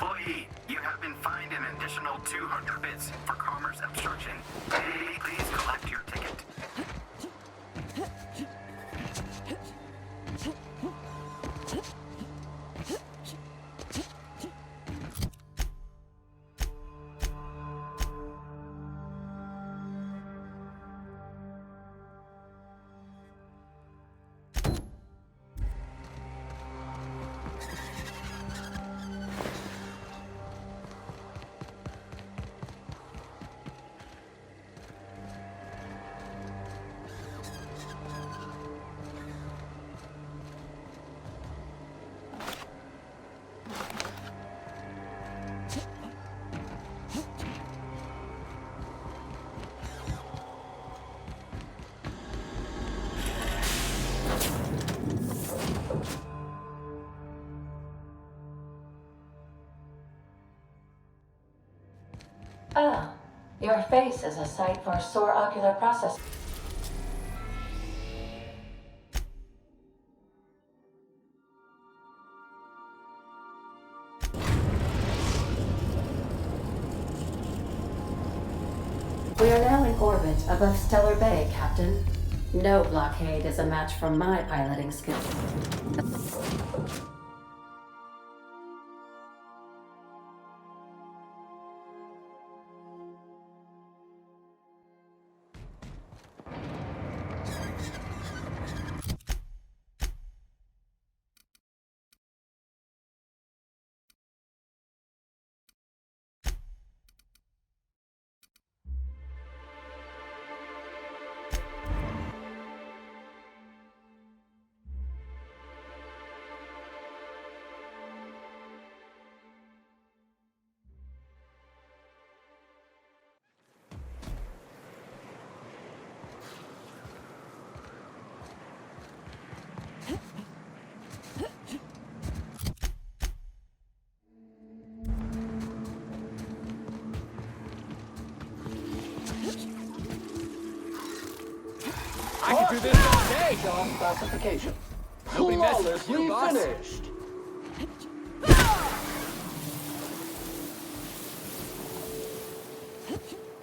Employee, you have been fined an additional 200 bits for commerce obstruction. Please collect your ticket. Ah, your face is a sight for sore ocular process. We are now in orbit above Stellar Bay, Captain. No blockade is a match for my piloting skills. I can do this all day! Job classification. Nobody messes with Flawlessly you, boss. finished.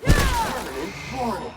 Permanent boarding.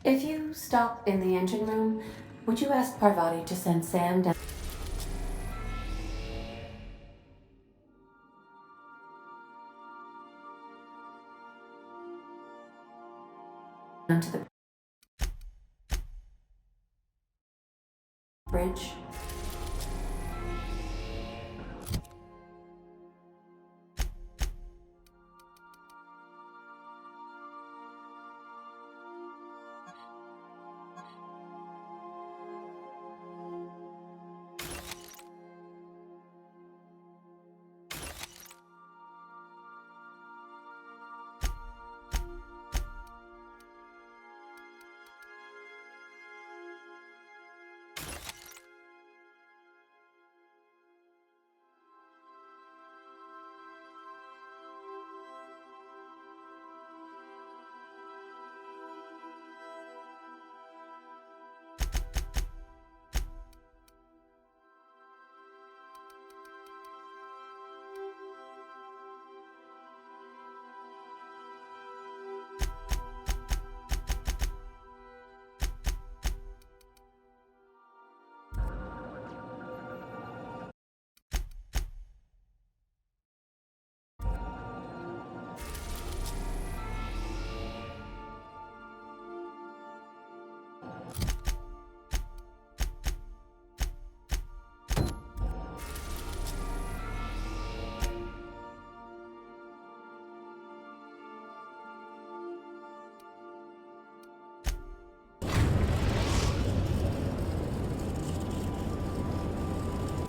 If you stop in the engine room, would you ask Parvati to send Sam down to the bridge?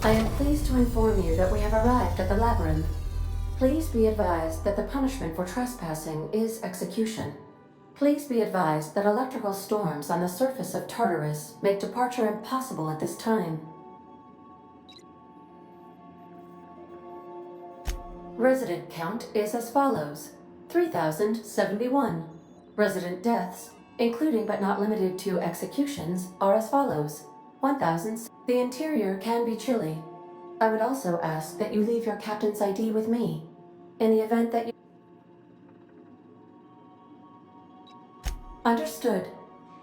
I am pleased to inform you that we have arrived at the labyrinth. Please be advised that the punishment for trespassing is execution. Please be advised that electrical storms on the surface of Tartarus make departure impossible at this time. Resident count is as follows: 3,071. Resident deaths, including but not limited to executions, are as follows: 1,000. The interior can be chilly. I would also ask that you leave your captain's ID with me. In the event that you... Understood.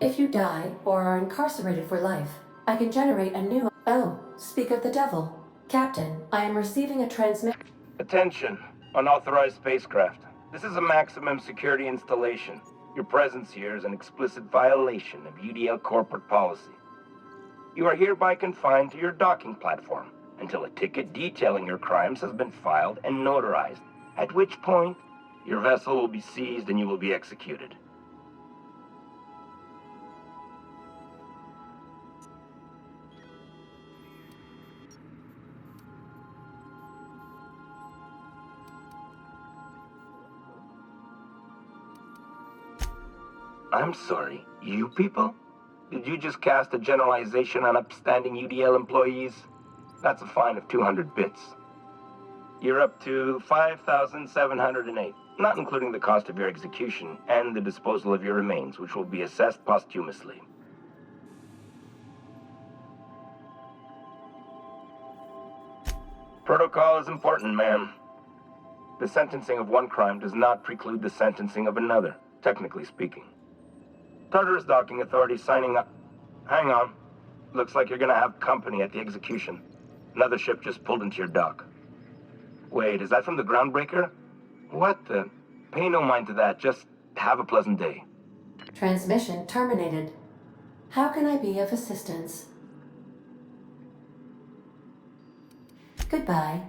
If you die or are incarcerated for life, I can generate a new... Oh, speak of the devil. Captain, I am receiving a transmit... Attention, unauthorized spacecraft. This is a maximum security installation. Your presence here is an explicit violation of UDL corporate policy. You are hereby confined to your docking platform until a ticket detailing your crimes has been filed and notarized, at which point your vessel will be seized and you will be executed. I'm sorry, you people? Did you just cast a generalization on upstanding UDL employees? That's a fine of 200 bits. You're up to 5,708, not including the cost of your execution and the disposal of your remains, which will be assessed posthumously. Protocol is important, ma'am. The sentencing of one crime does not preclude the sentencing of another, technically speaking. Tartarus docking authority signing up. Hang on. Looks like you're gonna have company at the execution. Another ship just pulled into your dock. Wait, is that from the groundbreaker? What the? Pay no mind to that. Just have a pleasant day. Transmission terminated. How can I be of assistance? Goodbye.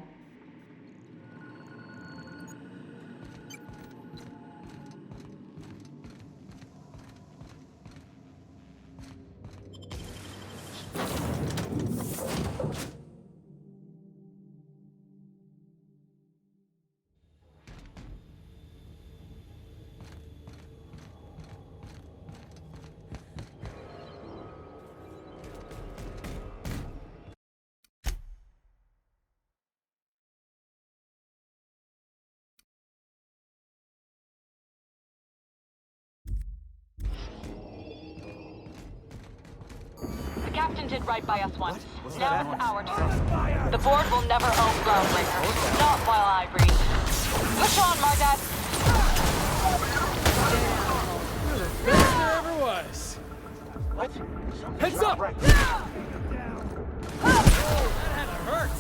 The captain did right by us once. Now it's our turn. The board will never own Groundbreaker. Not while I breathe. Push on, Margat! Best there ever was. What? Heads up! Right. That had to hurt.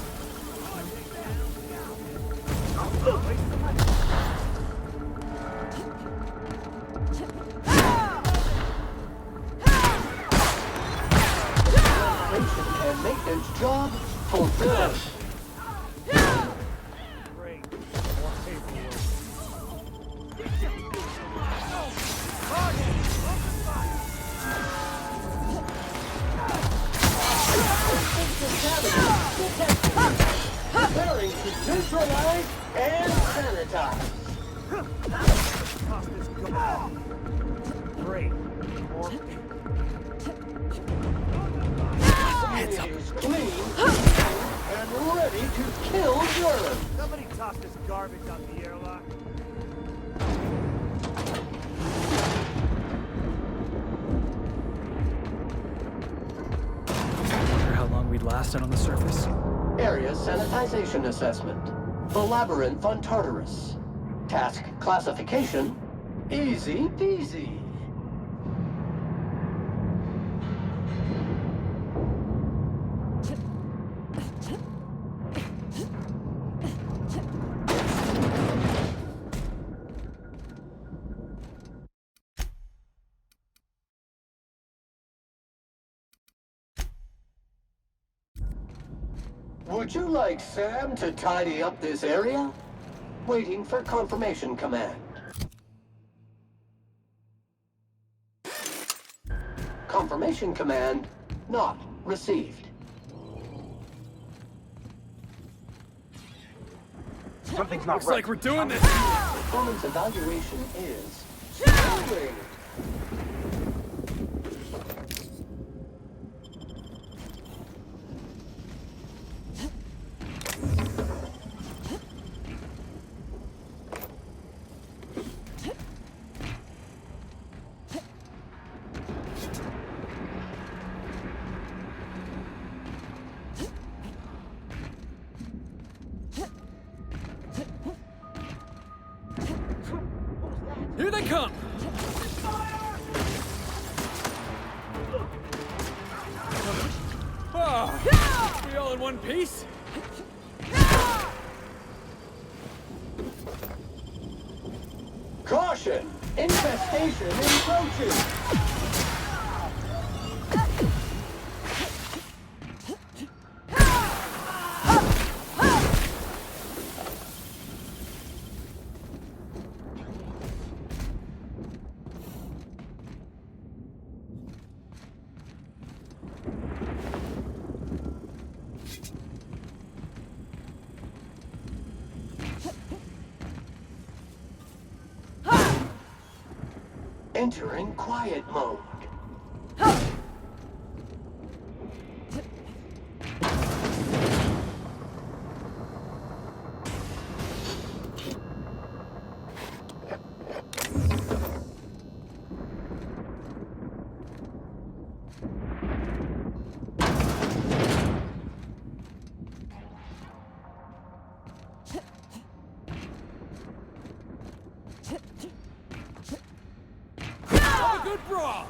And maintenance job fulfilled. Great. More paperwork. Preparing to neutralize and sanitize. Great. More Heads up. Is clean and ready to kill germs. Somebody toss this garbage out the airlock. Wonder how long we'd last out on the surface. Area sanitization assessment. The labyrinth on Tartarus. Task classification. Easy peasy. Would you like Sam to tidy up this area? Waiting for confirmation command. Confirmation command not received. Something's not Looks right. like we're doing this. Performance evaluation is failing. Here they come. Oh, we all in one piece? Caution! Infestation encroaching! Entering quiet mode. Have a good brawl.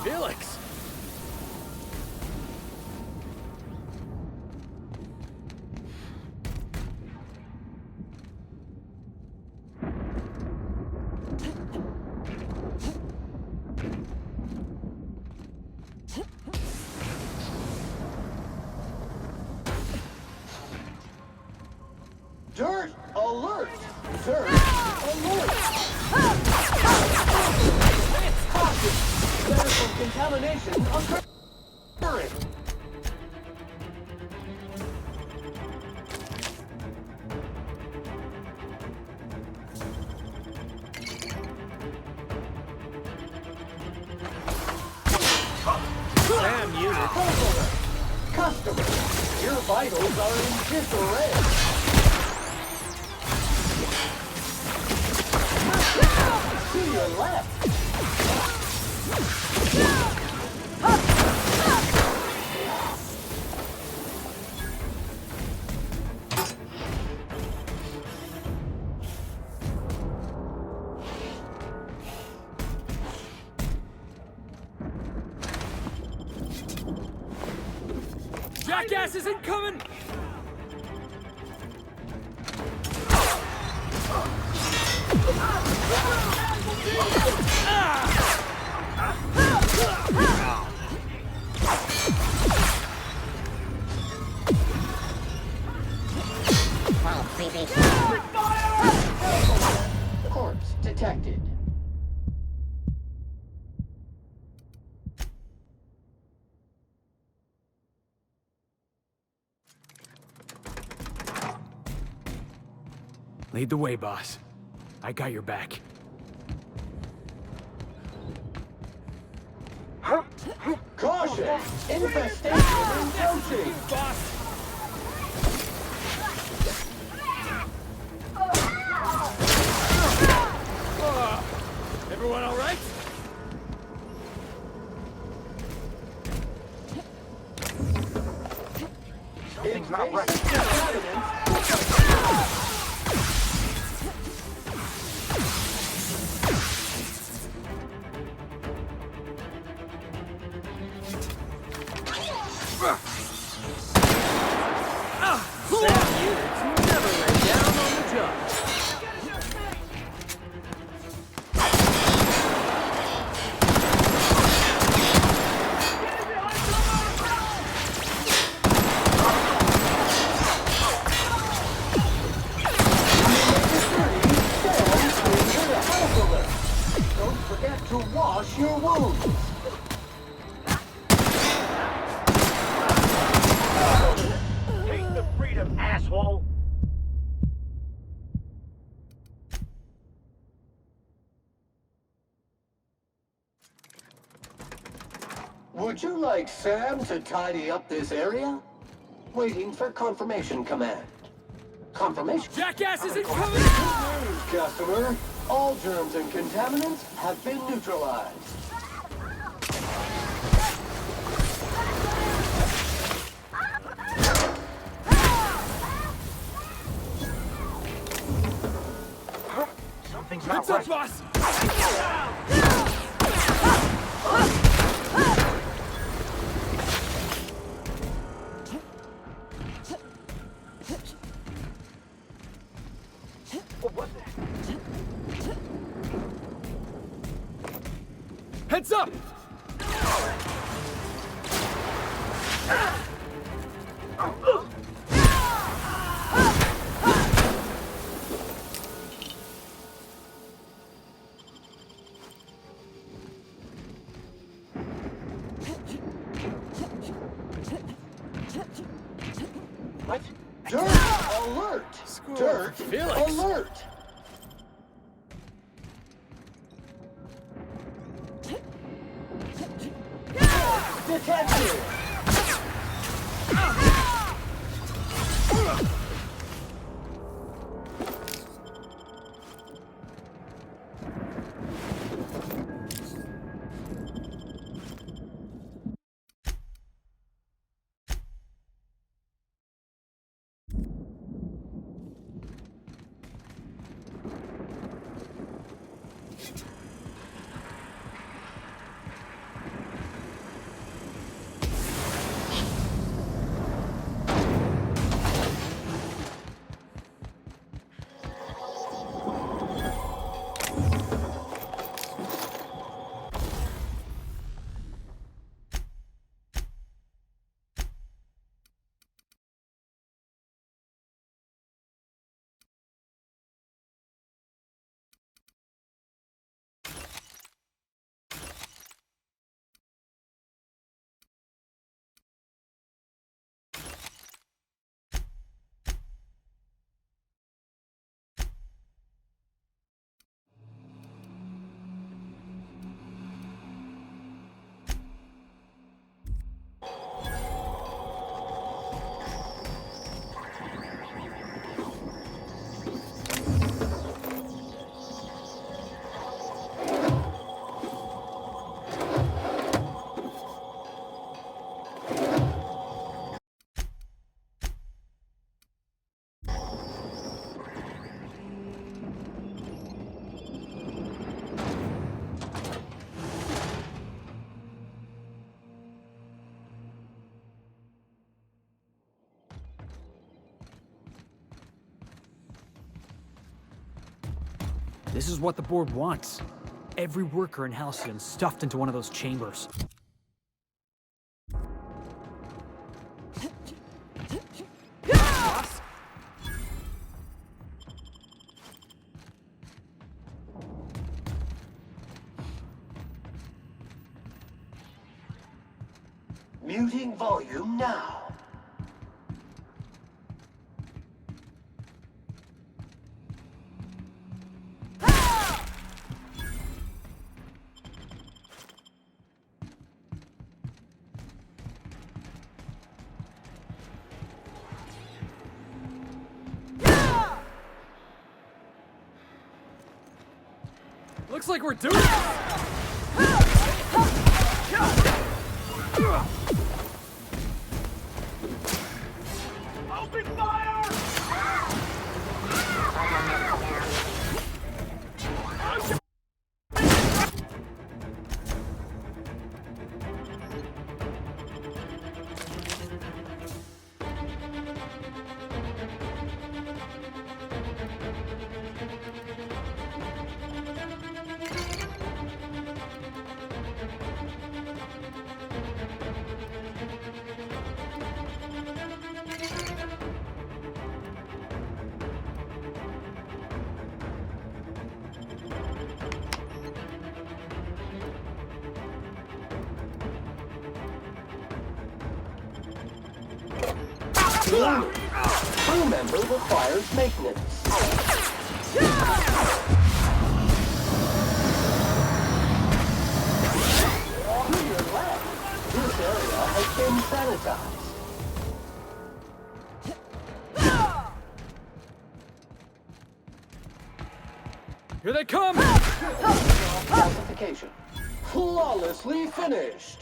Felix. Dirt alert! Dirt alert! Caution! Medical contamination occurring! Damn unit. Customer, your vitals are in disarray. To your left. Jackass is incoming. Corpse detected. Lead the way, boss. I got your back. Caution! Infestation encroaching! Boss. Everyone all right? Something's not right. Sam units never lay down on the job. Don't forget to wash your wounds. Would you like Sam to tidy up this area? Waiting for confirmation command. Confirmation. Jackass isn't coming! Good news, customer. All germs and contaminants have been neutralized. Something's not What's right. up, boss? Heads up! What? Dirt alert! Dirt Felix. alert! Detected! This is what the board wants. Every worker in Halcyon stuffed into one of those chambers. Boss? Muting volume now. Looks like we're doing it! Open fire! Crew member requires maintenance. To your left. unsanitized. Here they come! Classification. Flawlessly finished.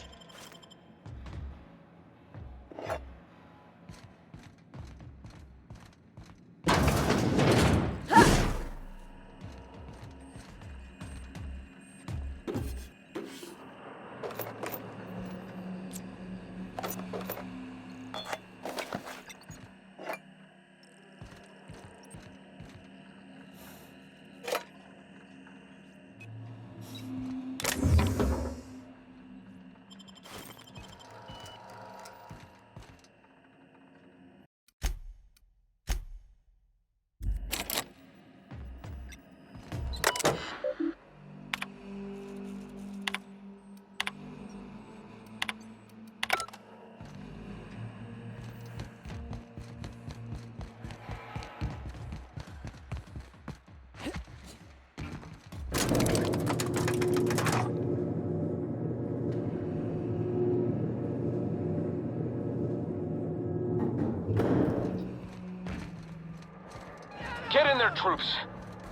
Get in there, troops!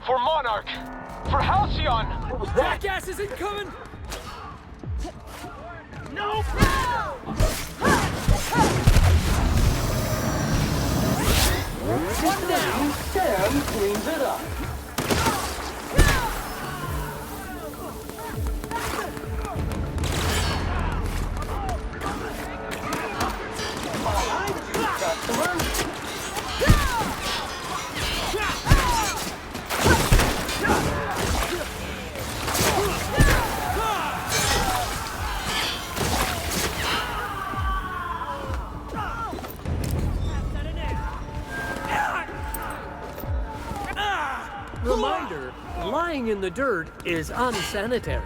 For Monarch! For Halcyon! Jackass is incoming! No! One down. Sam cleans it up. Behind you, customer. Reminder, lying in the dirt is unsanitary.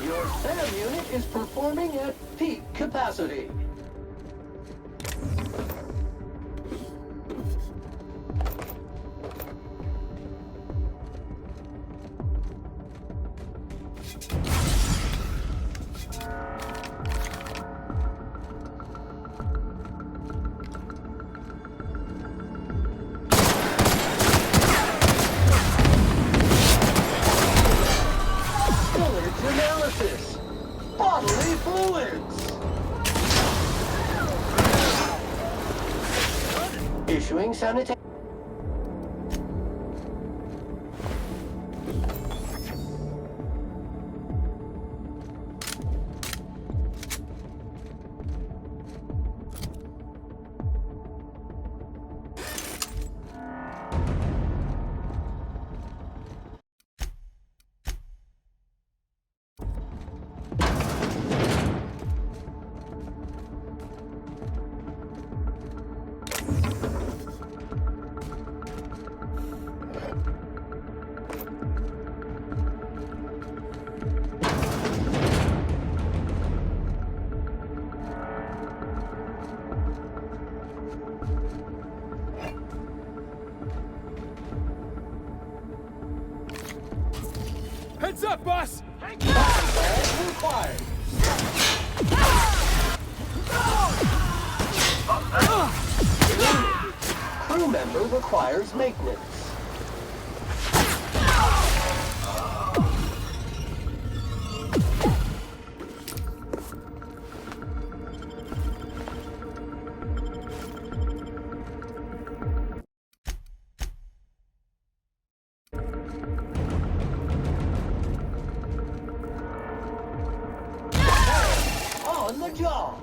Your SAM unit is performing at peak capacity. Spillage analysis. Bodily fluids. Issuing sanitation. Heads up, boss! Bypass required. Crew member requires maintenance. On the job.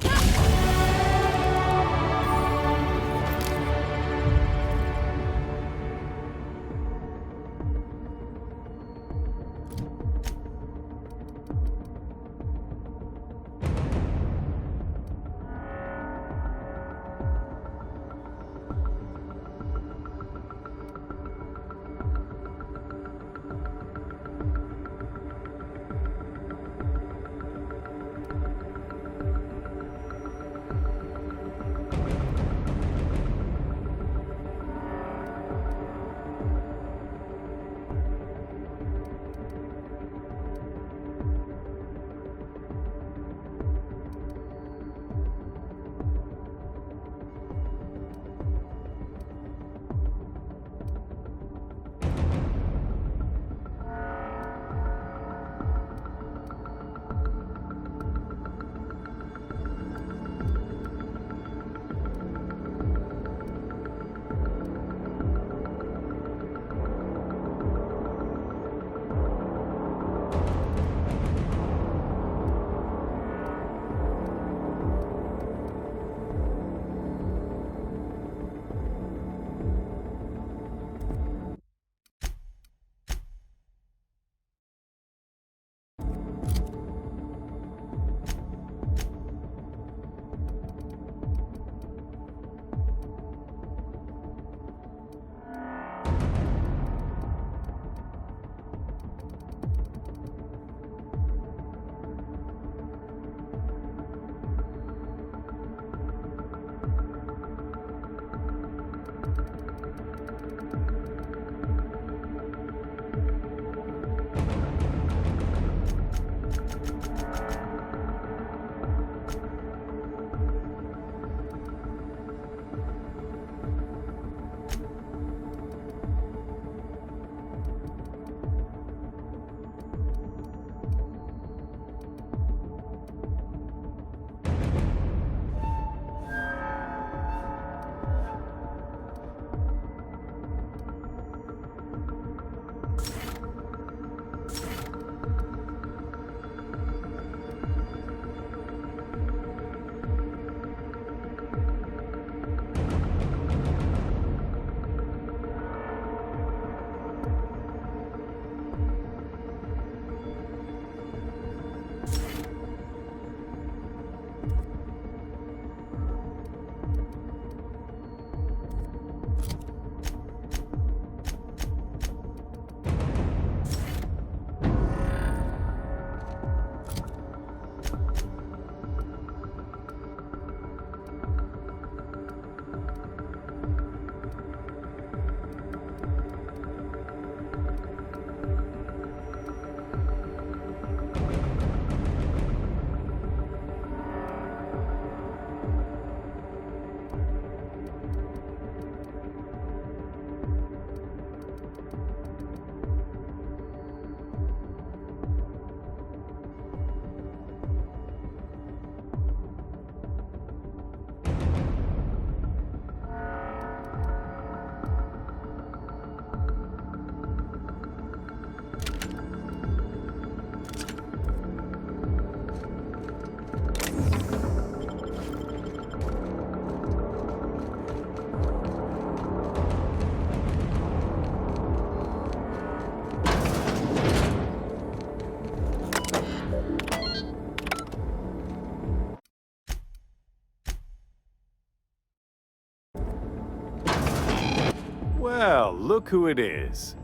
Well, look who it is.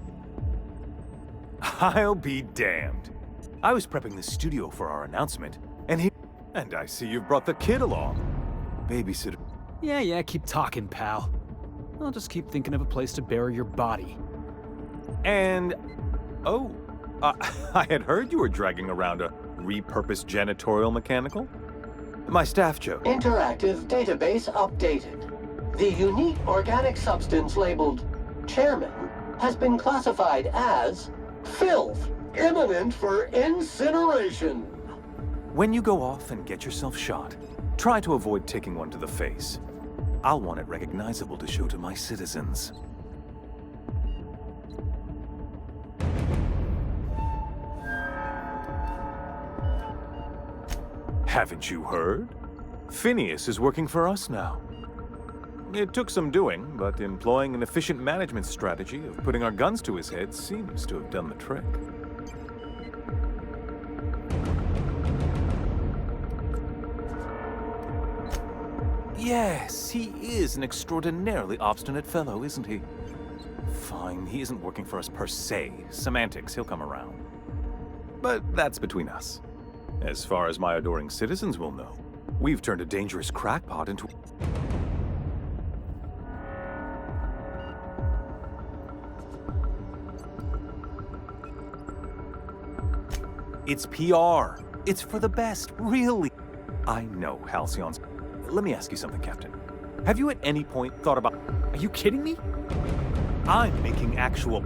I'll be damned. I was prepping the studio for our announcement, and I see you've brought the kid along. Babysitter. Yeah, keep talking, pal. I'll just keep thinking of a place to bury your body. And... oh, I had heard you were dragging around a repurposed janitorial mechanical. My staff joke. Interactive database updated. The unique organic substance labeled Chairman has been classified as filth, imminent for incineration. When you go off and get yourself shot, try to avoid taking one to the face. I'll want it recognizable to show to my citizens. Haven't you heard? Phineas is working for us now. It took some doing, but employing an efficient management strategy of putting our guns to his head seems to have done the trick. Yes, he is an extraordinarily obstinate fellow, isn't he? Fine, he isn't working for us per se. Semantics, he'll come around. But that's between us. As far as my adoring citizens will know, we've turned a dangerous crackpot into... It's PR. It's for the best, really. I know, Halcyons. Let me ask you something, Captain. Have you at any point thought about... Are you kidding me? I'm making actual...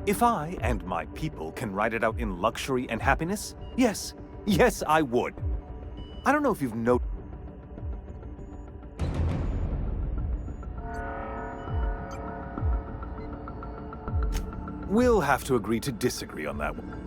If I and my people can ride it out in luxury and happiness, yes, I would. I don't know if you've noticed... We'll have to agree to disagree on that one.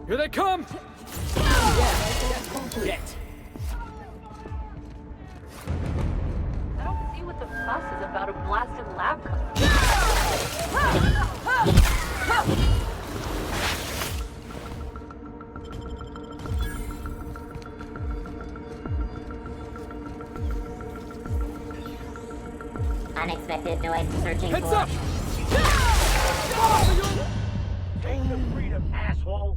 Here they come! Get! I don't see what the fuss is about a blasted lab coat. Unexpected noise searching Heads for... up! Take the freedom, asshole!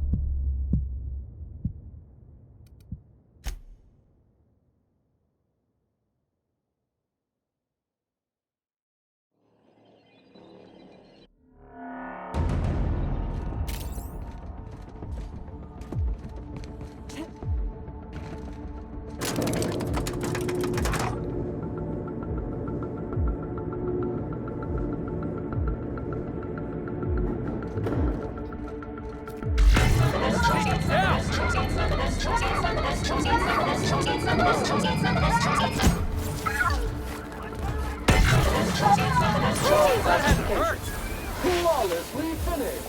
Flawlessly finished.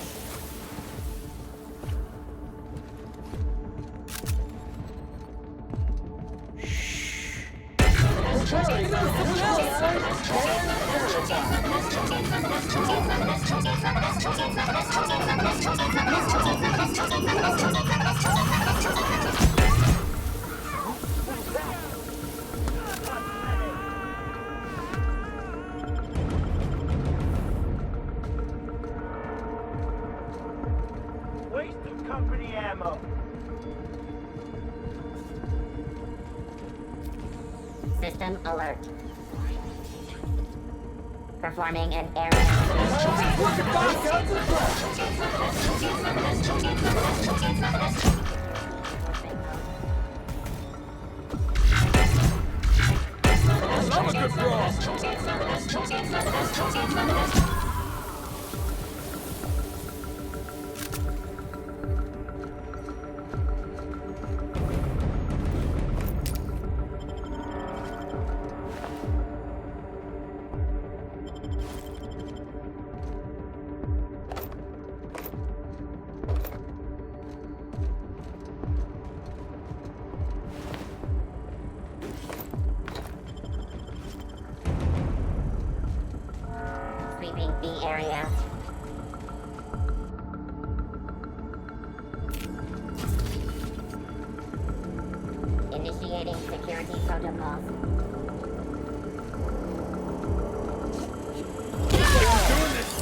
System alert. Performing an area. Love a good brawl. Sweeping the area. Initiating security protocols.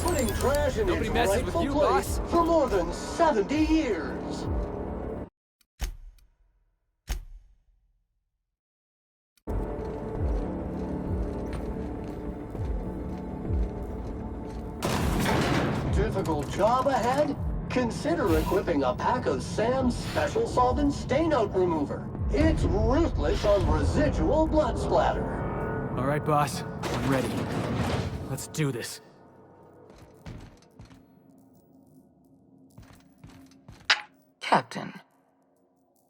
Putting trash in Nobody its messes with rightful you, place boss. for more than 70 years. Difficult job ahead? Consider equipping a pack of Sam's Special Solvent Stain-Out Remover. It's ruthless on residual blood splatter. All right, boss. I'm ready. Let's do this. Captain,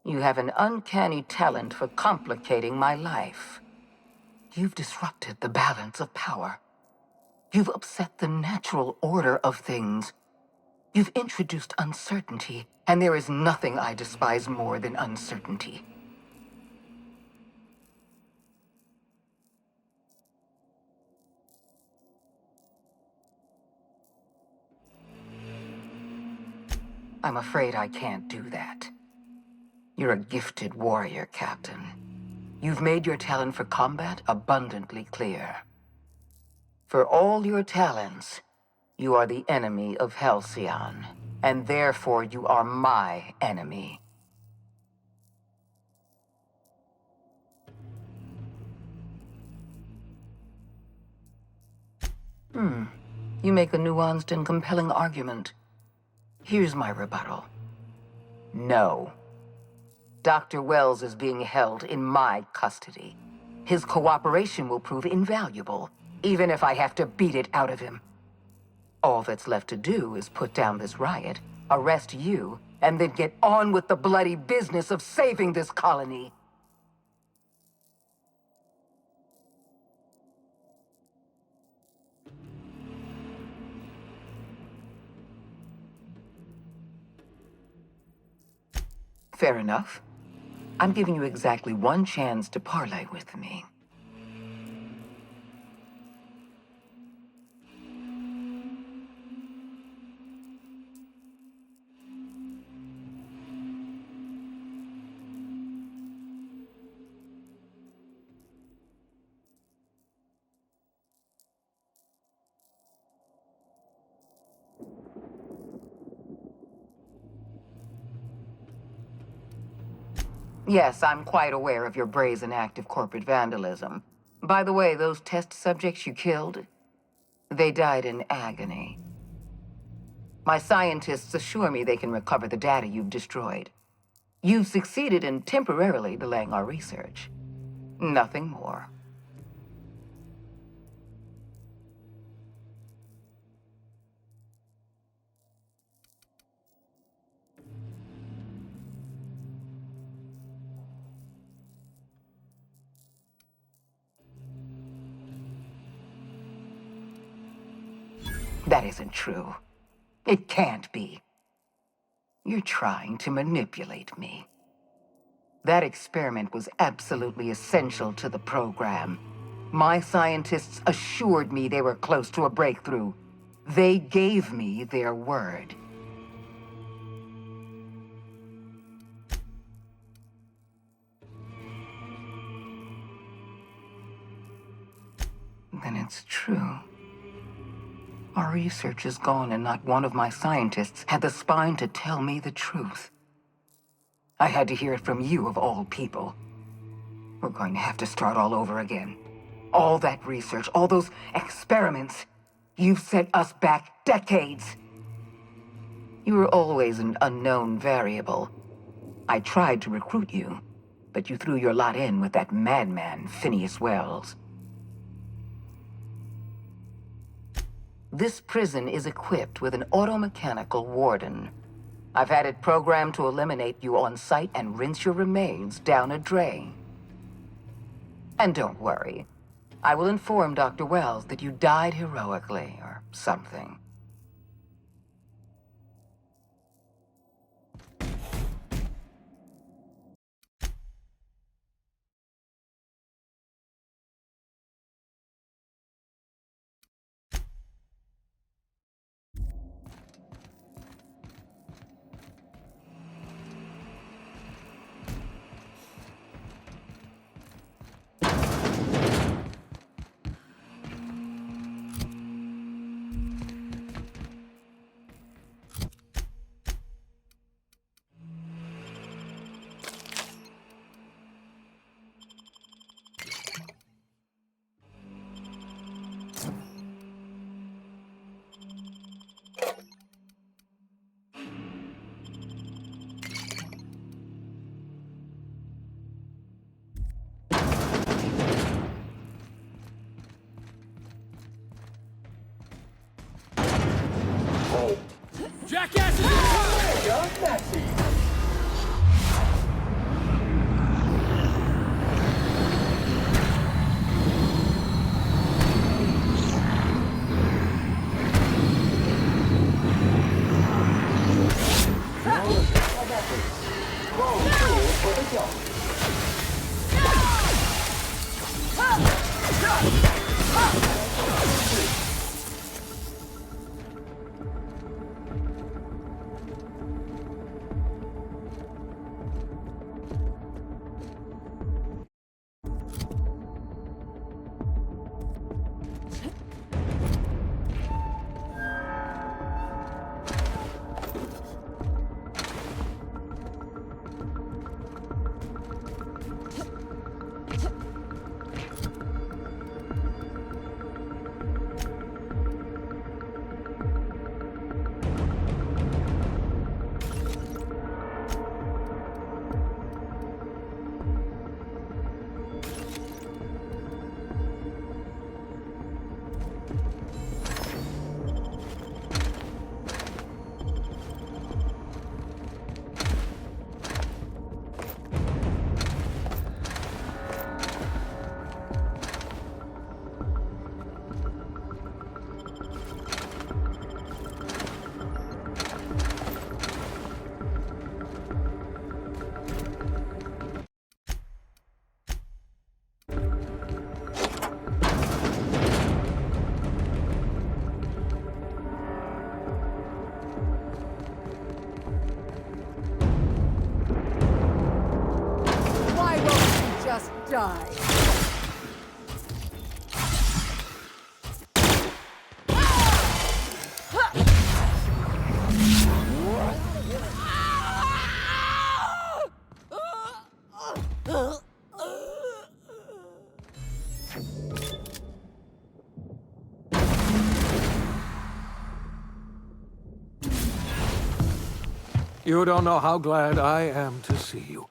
you have an uncanny talent for complicating my life. You've disrupted the balance of power. You've upset the natural order of things. You've introduced uncertainty, and there is nothing I despise more than uncertainty. I'm afraid I can't do that. You're a gifted warrior, Captain. You've made your talent for combat abundantly clear. For all your talents, you are the enemy of Halcyon, and therefore you are my enemy. You make a nuanced and compelling argument. Here's my rebuttal. No. Dr. Wells is being held in my custody. His cooperation will prove invaluable, even if I have to beat it out of him. All that's left to do is put down this riot, arrest you, and then get on with the bloody business of saving this colony. Fair enough. I'm giving you exactly one chance to parley with me. Yes, I'm quite aware of your brazen act of corporate vandalism. By the way, those test subjects you killed, they died in agony. My scientists assure me they can recover the data you've destroyed. You've succeeded in temporarily delaying our research. Nothing more. That isn't true. It can't be. You're trying to manipulate me. That experiment was absolutely essential to the program. My scientists assured me they were close to a breakthrough. They gave me their word. Then it's true. Our research is gone, and not one of my scientists had the spine to tell me the truth. I had to hear it from you, of all people. We're going to have to start all over again. All that research, all those experiments. You've set us back decades. You were always an unknown variable. I tried to recruit you, but you threw your lot in with that madman, Phineas Wells. This prison is equipped with an automechanical warden. I've had it programmed to eliminate you on sight and rinse your remains down a drain. And don't worry. I will inform Dr. Wells that you died heroically, or something. Jackasses! Mega Messi! Die. You don't know how glad I am to see you.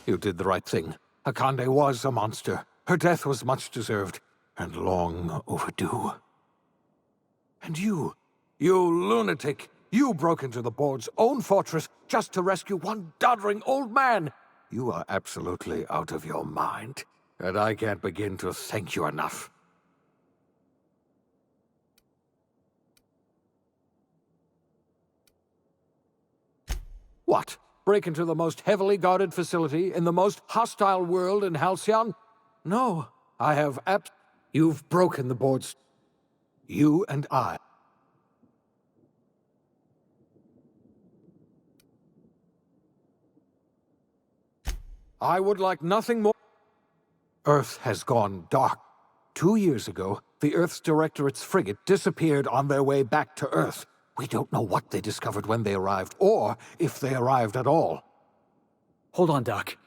You did the right thing. Akande was a monster. Her death was much deserved, and long overdue. And you lunatic, you broke into the board's own fortress just to rescue one doddering old man. You are absolutely out of your mind, and I can't begin to thank you enough. What? Break into the most heavily guarded facility in the most hostile world in Halcyon? No, I have You've broken the board's... You and I. I would like nothing more. Earth has gone dark. 2 years ago, the Earth's Directorate's frigate disappeared on their way back to Earth. We don't know what they discovered when they arrived, or if they arrived at all. Hold on, Doc.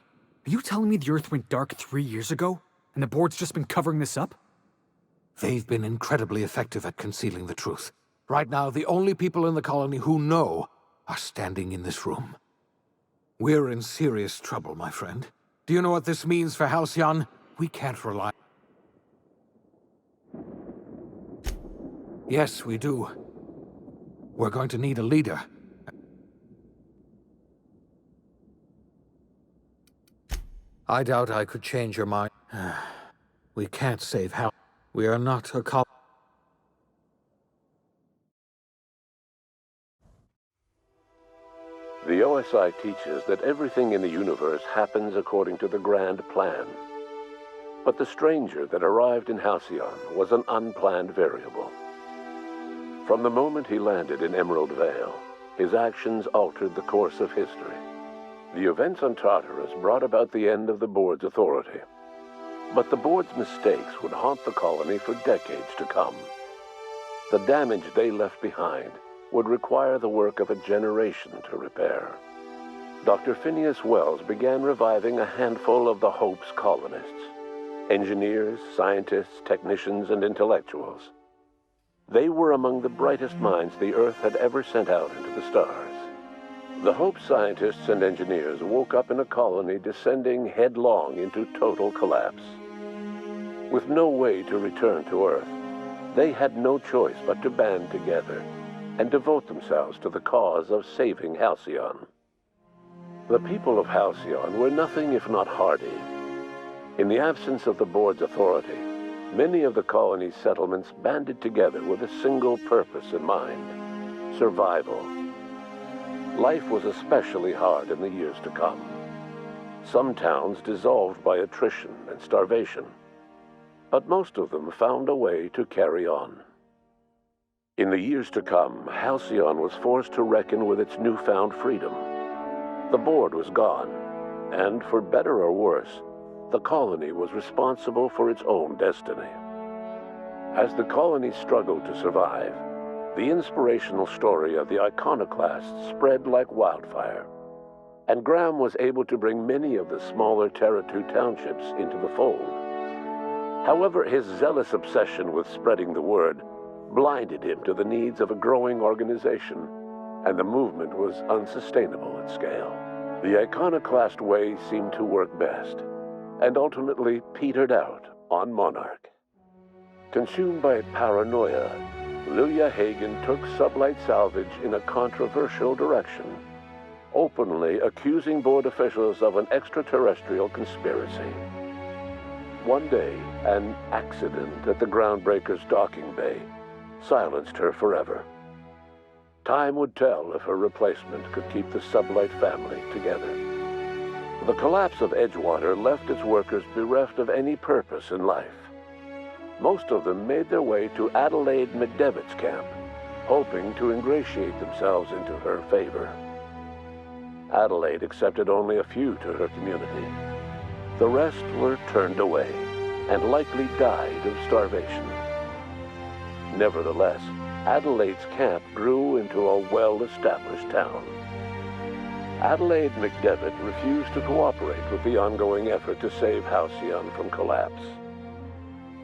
Are you telling me the Earth went dark 3 years ago, and the board's just been covering this up? They've been incredibly effective at concealing the truth. Right now, the only people in the colony who know are standing in this room. We're in serious trouble, my friend. Do you know what this means for Halcyon? We can't rely... Yes, we do. We're going to need a leader. I doubt I could change your mind. We can't save Hal. We are not a cop. The OSI teaches that everything in the universe happens according to the grand plan. But the stranger that arrived in Halcyon was an unplanned variable. From the moment he landed in Emerald Vale, his actions altered the course of history. The events on Tartarus brought about the end of the board's authority. But the board's mistakes would haunt the colony for decades to come. The damage they left behind would require the work of a generation to repair. Dr. Phineas Wells began reviving a handful of the Hope's colonists. Engineers, scientists, technicians, and intellectuals. They were among the brightest minds the Earth had ever sent out into the stars. The Hope scientists and engineers woke up in a colony descending headlong into total collapse. With no way to return to Earth, they had no choice but to band together and devote themselves to the cause of saving Halcyon. The people of Halcyon were nothing if not hardy. In the absence of the board's authority, many of the colony's settlements banded together with a single purpose in mind: survival. Life was especially hard in the years to come. Some towns dissolved by attrition and starvation, but most of them found a way to carry on. In the years to come, Halcyon was forced to reckon with its newfound freedom. The board was gone, and for better or worse, the colony was responsible for its own destiny. As the colony struggled to survive, the inspirational story of the iconoclasts spread like wildfire, and Graham was able to bring many of the smaller Terra-2 townships into the fold. However, his zealous obsession with spreading the word blinded him to the needs of a growing organization, and the movement was unsustainable at scale. The iconoclast way seemed to work best, and ultimately petered out on Monarch. Consumed by paranoia, Luya Hagen took Sublight Salvage in a controversial direction, openly accusing board officials of an extraterrestrial conspiracy. One day, an accident at the Groundbreaker's docking bay silenced her forever. Time would tell if her replacement could keep the Sublight family together. The collapse of Edgewater left its workers bereft of any purpose in life. Most of them made their way to Adelaide McDevitt's camp, hoping to ingratiate themselves into her favor. Adelaide accepted only a few to her community. The rest were turned away and likely died of starvation. Nevertheless, Adelaide's camp grew into a well-established town. Adelaide McDevitt refused to cooperate with the ongoing effort to save Halcyon from collapse.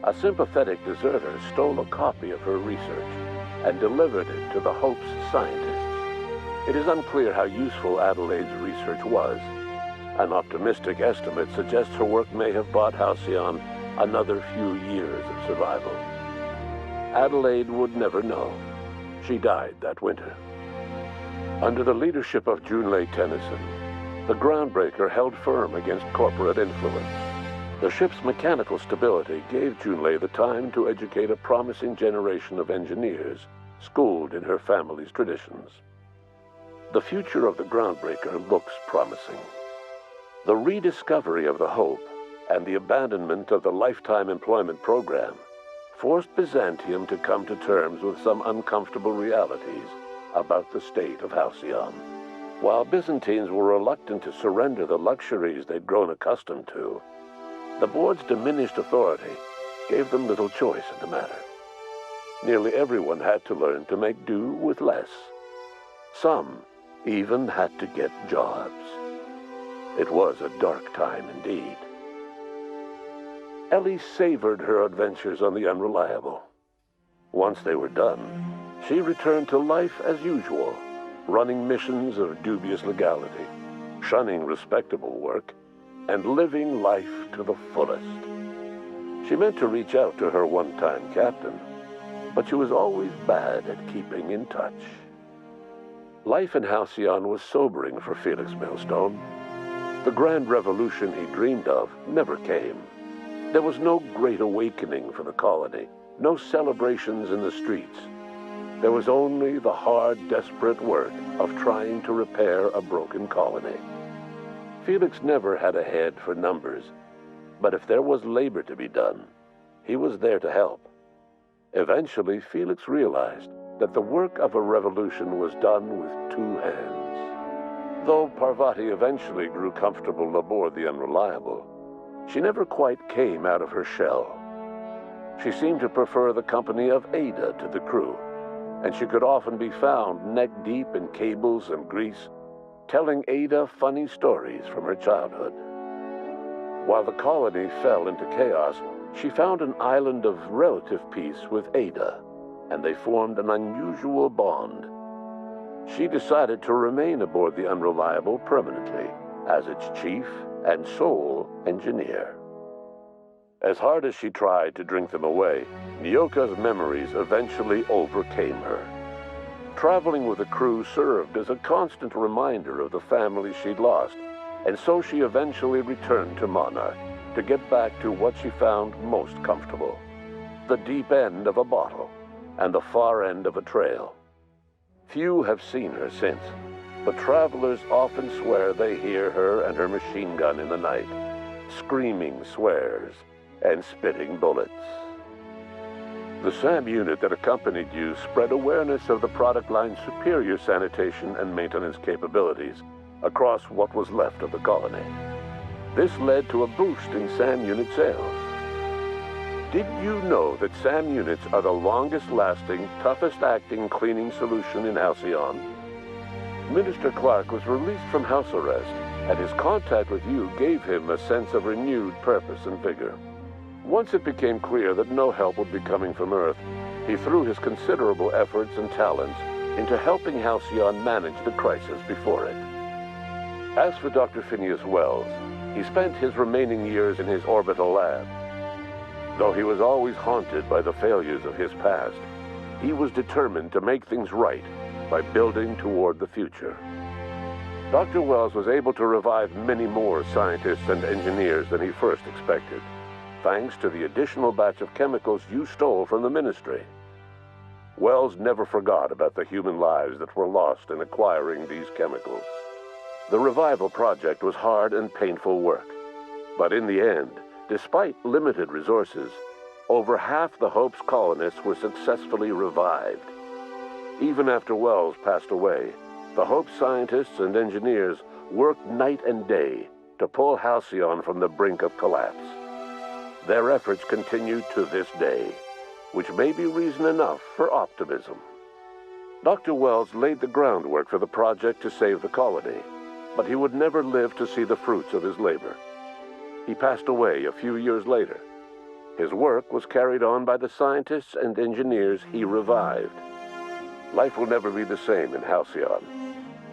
A sympathetic deserter stole a copy of her research and delivered it to the Hope's scientists. It is unclear how useful Adelaide's research was. An optimistic estimate suggests her work may have bought Halcyon another few years of survival. Adelaide would never know. She died that winter. Under the leadership of Junlei Tennyson, the Groundbreaker held firm against corporate influence. The ship's mechanical stability gave Junlei the time to educate a promising generation of engineers, schooled in her family's traditions. The future of the Groundbreaker looks promising. The rediscovery of the Hope and the abandonment of the lifetime employment program forced Byzantium to come to terms with some uncomfortable realities about the state of Halcyon. While Byzantines were reluctant to surrender the luxuries they'd grown accustomed to, the board's diminished authority gave them little choice in the matter. Nearly everyone had to learn to make do with less. Some even had to get jobs. It was a dark time indeed. Ellie savored her adventures on the Unreliable. Once they were done, she returned to life as usual, running missions of dubious legality, shunning respectable work, and living life to the fullest. She meant to reach out to her one-time captain, but she was always bad at keeping in touch. Life in Halcyon was sobering for Felix Millstone. The grand revolution he dreamed of never came. There was no great awakening for the colony, no celebrations in the streets. There was only the hard, desperate work of trying to repair a broken colony. Felix never had a head for numbers, but if there was labor to be done, he was there to help. Eventually, Felix realized that the work of a revolution was done with two hands. Though Parvati eventually grew comfortable aboard the Unreliable, she never quite came out of her shell. She seemed to prefer the company of Ada to the crew, and she could often be found neck-deep in cables and grease, telling Ada funny stories from her childhood. While the colony fell into chaos, she found an island of relative peace with Ada, and they formed an unusual bond. She decided to remain aboard the Unreliable permanently as its chief and sole engineer. As hard as she tried to drink them away, Nyoka's memories eventually overcame her. Traveling with the crew served as a constant reminder of the family she'd lost, and so she eventually returned to Monarch to get back to what she found most comfortable: the deep end of a bottle and the far end of a trail. Few have seen her since, but travelers often swear they hear her and her machine gun in the night, screaming swears and spitting bullets. The SAM unit that accompanied you spread awareness of the product line's superior sanitation and maintenance capabilities across what was left of the colony. This led to a boost in SAM unit sales. Did you know that SAM units are the longest-lasting, toughest-acting cleaning solution in Halcyon? Minister Clark was released from house arrest, and his contact with you gave him a sense of renewed purpose and vigor. Once it became clear that no help would be coming from Earth, he threw his considerable efforts and talents into helping Halcyon manage the crisis before it. As for Dr. Phineas Wells, he spent his remaining years in his orbital lab. Though he was always haunted by the failures of his past, he was determined to make things right by building toward the future. Dr. Wells was able to revive many more scientists and engineers than he first expected, thanks to the additional batch of chemicals you stole from the Ministry. Wells never forgot about the human lives that were lost in acquiring these chemicals. The revival project was hard and painful work, but in the end, despite limited resources, over half the Hope's colonists were successfully revived. Even after Wells passed away, the Hope scientists and engineers worked night and day to pull Halcyon from the brink of collapse. Their efforts continue to this day, which may be reason enough for optimism. Dr. Wells laid the groundwork for the project to save the colony, but he would never live to see the fruits of his labor. He passed away a few years later. His work was carried on by the scientists and engineers he revived. Life will never be the same in Halcyon.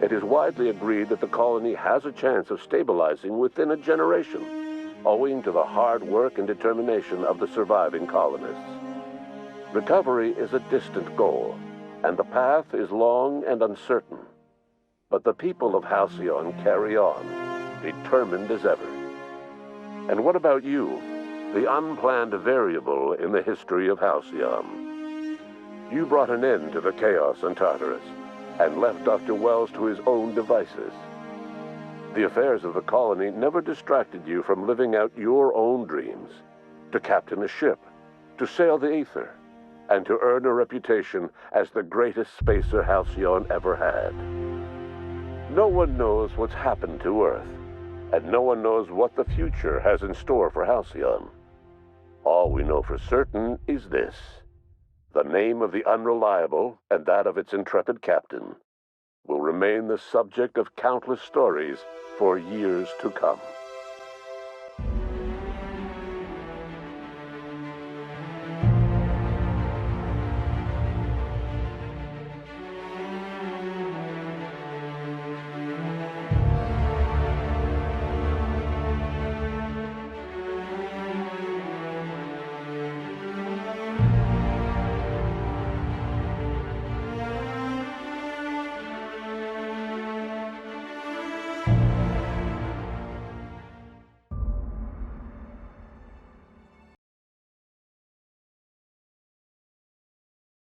It is widely agreed that the colony has a chance of stabilizing within a generation, owing to the hard work and determination of the surviving colonists. Recovery is a distant goal, and the path is long and uncertain. But the people of Halcyon carry on, determined as ever. And what about you, the unplanned variable in the history of Halcyon? You brought an end to the chaos on Tartarus, and left Dr. Wells to his own devices. The affairs of the colony never distracted you from living out your own dreams, to captain a ship, to sail the ether, and to earn a reputation as the greatest spacer Halcyon ever had. No one knows what's happened to Earth, and no one knows what the future has in store for Halcyon. All we know for certain is this: the name of the Unreliable and that of its intrepid captain will remain the subject of countless stories for years to come.